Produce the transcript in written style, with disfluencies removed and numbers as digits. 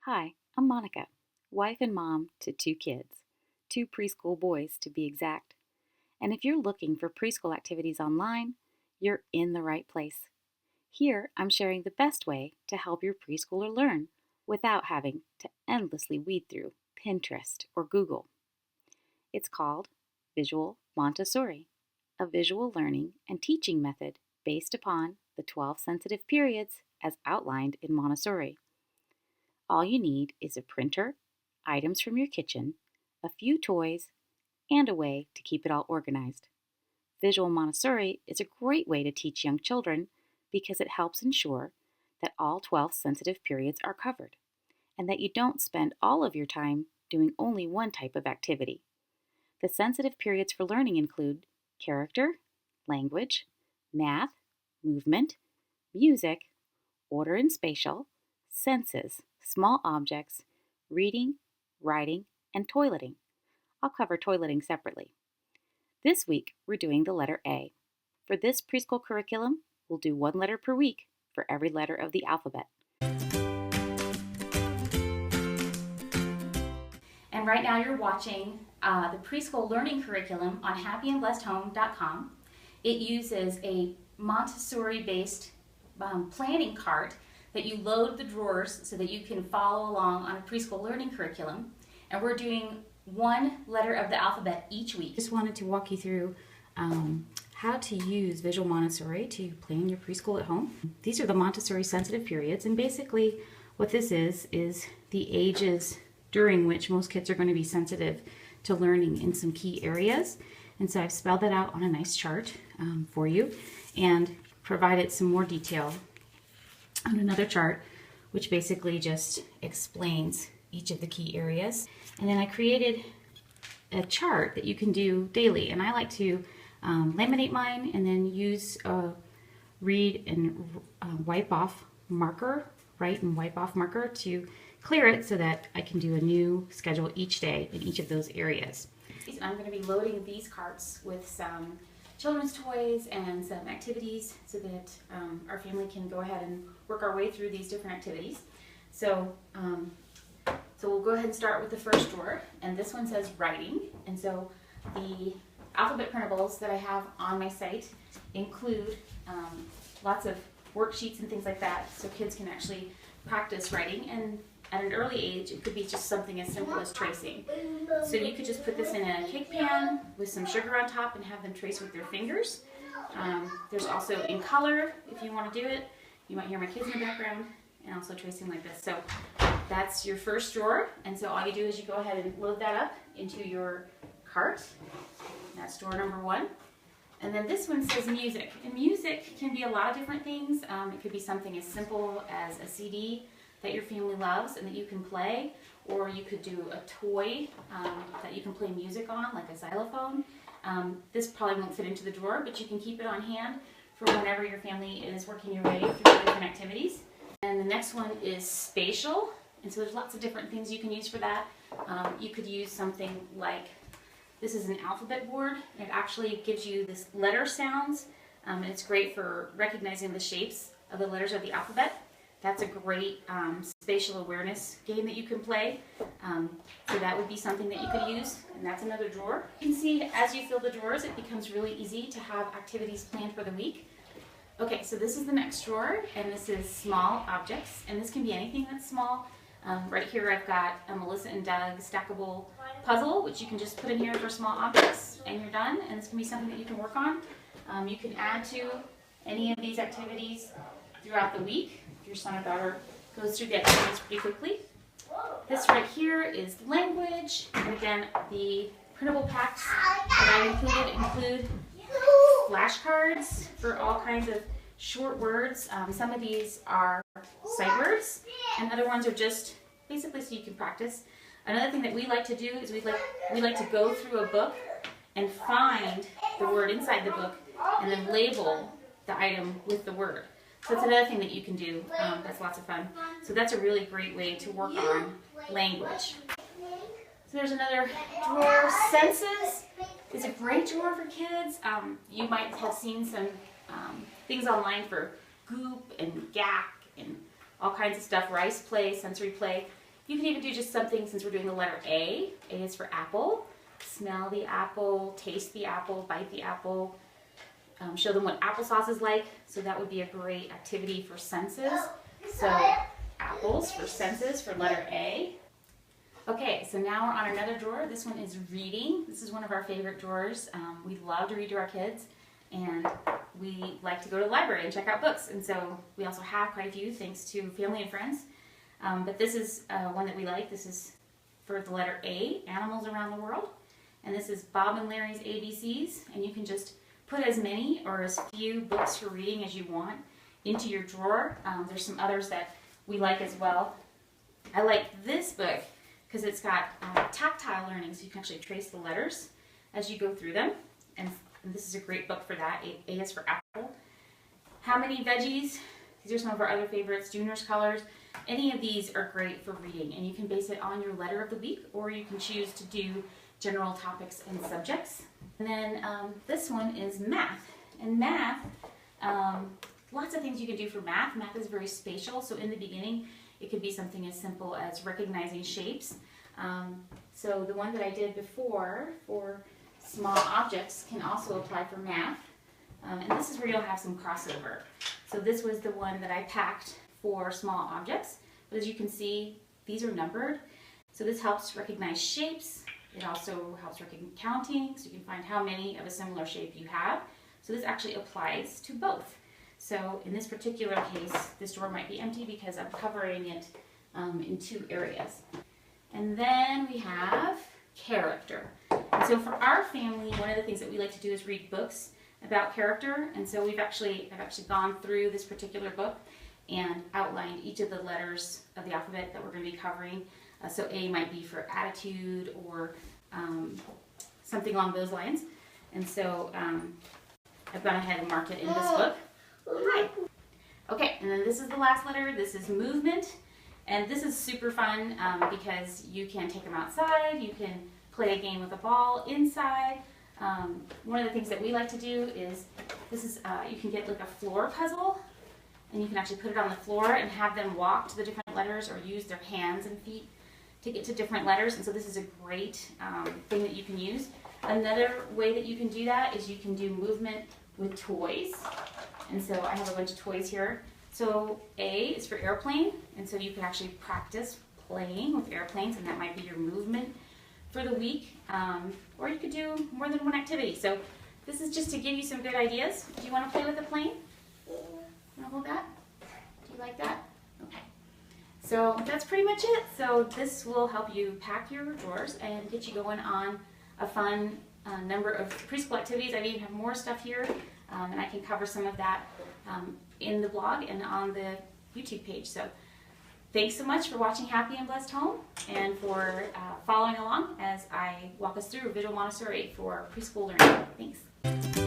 Hi, I'm Monica, wife and mom to 2 kids, 2 preschool boys to be exact. And if you're looking for preschool activities online, you're in the right place. Here, I'm sharing the best way to help your preschooler learn without having to endlessly weed through Pinterest or Google. It's called Visual Montessori, a visual learning and teaching method based upon the 12 sensitive periods as outlined in Montessori. All you need is a printer, items from your kitchen, a few toys, and a way to keep it all organized. Visual Montessori is a great way to teach young children because it helps ensure that all 12 sensitive periods are covered and that you don't spend all of your time doing only one type of activity. The sensitive periods for learning include character, language, math, movement, music, order and spatial, senses, small objects, reading, writing, and toileting. I'll cover toileting separately. This week, we're doing the letter A. For this preschool curriculum, we'll do 1 letter per week for every letter of the alphabet. And right now you're watching the preschool learning curriculum on happyandblessedhome.com. It uses a Montessori-based planning cart that you load the drawers so that you can follow along on a preschool learning curriculum. And we're doing 1 letter of the alphabet each week. Just wanted to walk you through how to use Visual Montessori to plan your preschool at home. These are the Montessori sensitive periods, and basically what this is the ages during which most kids are going to be sensitive to learning in some key areas. And so I've spelled that out on a nice chart for you and provided some more detail on another chart, which basically just explains each of the key areas. And then I created a chart that you can do daily, and I like to laminate mine and then use a read and wipe off marker, write and wipe off marker to clear it so that I can do a new schedule each day in each of those areas. I'm going to be loading these carts with some children's toys and some activities so that our family can go ahead and work our way through these different activities. So we'll go ahead and start with the first drawer, and this one says writing. And so the alphabet printables that I have on my site include lots of worksheets and things like that so kids can actually practice writing. And at an early age, it could be just something as simple as tracing. So you could just put this in a cake pan with some sugar on top and have them trace with their fingers. There's also in color, if you want to do it. You might hear my kids in the background, and also tracing like this. So that's your first drawer, and so all you do is you go ahead and load that up into your cart. That's drawer number 1. And then this one says music. And music can be a lot of different things. It could be something as simple as a CD that your family loves and that you can play, or you could do a toy that you can play music on, like a xylophone. This probably won't fit into the drawer, but you can keep it on hand for whenever your family is working your way through different activities. And the next one is spatial, and so there's lots of different things you can use for that. You could use something like, this is an alphabet board. It actually gives you this letter sounds, and it's great for recognizing the shapes of the letters of the alphabet. That's a great spatial awareness game that you can play. So that would be something that you could use, and that's another drawer. You can see as you fill the drawers, it becomes really easy to have activities planned for the week. Okay, so this is the next drawer, and this is small objects, and this can be anything that's small. Right here I've got a Melissa and Doug stackable puzzle, which you can just put in here for small objects, and you're done, and this can be something that you can work on. You can add to any of these activities throughout the week. Your son or daughter goes through the activities pretty quickly. This right here is language, and again, the printable packs that I include flashcards for all kinds of short words. Some of these are sight words, and other ones are just basically so you can practice. Another thing that we like to do is we like to go through a book and find the word inside the book and then label the item with the word. So that's another thing that you can do. That's lots of fun. So that's a really great way to work on language. So there's another drawer. Senses is a great drawer for kids. You might have seen some things online for goop and gack and all kinds of stuff, rice play, sensory play. You can even do just something, since we're doing the letter A. A is for apple. Smell the apple, taste the apple, bite the apple. Show them what applesauce is like. So that would be a great activity for senses. So apples for senses for letter A. Okay, so now we're on another drawer. This one is reading. This is one of our favorite drawers. We love to read to our kids, and we like to go to the library and check out books. And so we also have quite a few thanks to family and friends. But this is one that we like. This is for the letter A, Animals Around the World. And this is Bob and Larry's ABCs. And you can just put as many or as few books for reading as you want into your drawer. There's some others that we like as well. I like this book because it's got tactile learning, so you can actually trace the letters as you go through them. And this is a great book for that. A is for apple. How many veggies? These are some of our other favorites. Junior's colors. Any of these are great for reading, and you can base it on your letter of the week, or you can choose to do general topics and subjects. And then this one is math. And math, lots of things you can do for math. Math is very spatial, so in the beginning it could be something as simple as recognizing shapes. So the one that I did before for small objects can also apply for math. And this is where you'll have some crossover. So this was the one that I packed for small objects. But as you can see, these are numbered. So this helps recognize shapes. It also helps recognize counting, so you can find how many of a similar shape you have. So this actually applies to both. So in this particular case, this drawer might be empty because I'm covering it in two areas. And then we have character. And so for our family, one of the things that we like to do is read books about character. And so I've actually gone through this particular book and outlined each of the letters of the alphabet that we're going to be covering. So A might be for attitude or something along those lines. And so I've gone ahead and marked it in this book. Hi. Okay, and then this is the last letter. This is movement. And this is super fun because you can take them outside. You can play a game with a ball inside. One of the things that we like to do is, you can get like a floor puzzle, and you can actually put it on the floor and have them walk to the different letters or use their hands and feet to get to different letters. And so this is a great thing that you can use. Another way that you can do that is you can do movement with toys. And so I have a bunch of toys here. So A is for airplane, and so you can actually practice playing with airplanes, and that might be your movement for the week. Or you could do more than one activity. So this is just to give you some good ideas. Do you want to play with a plane? Want to hold that? Do you like that? Okay. So that's pretty much it. So this will help you pack your drawers and get you going on a fun number of preschool activities. I even have more stuff here, and I can cover some of that in the blog and on the YouTube page. So thanks so much for watching Happy and Blessed Home, and for following along as I walk us through Visual Montessori for preschool learning. Thanks.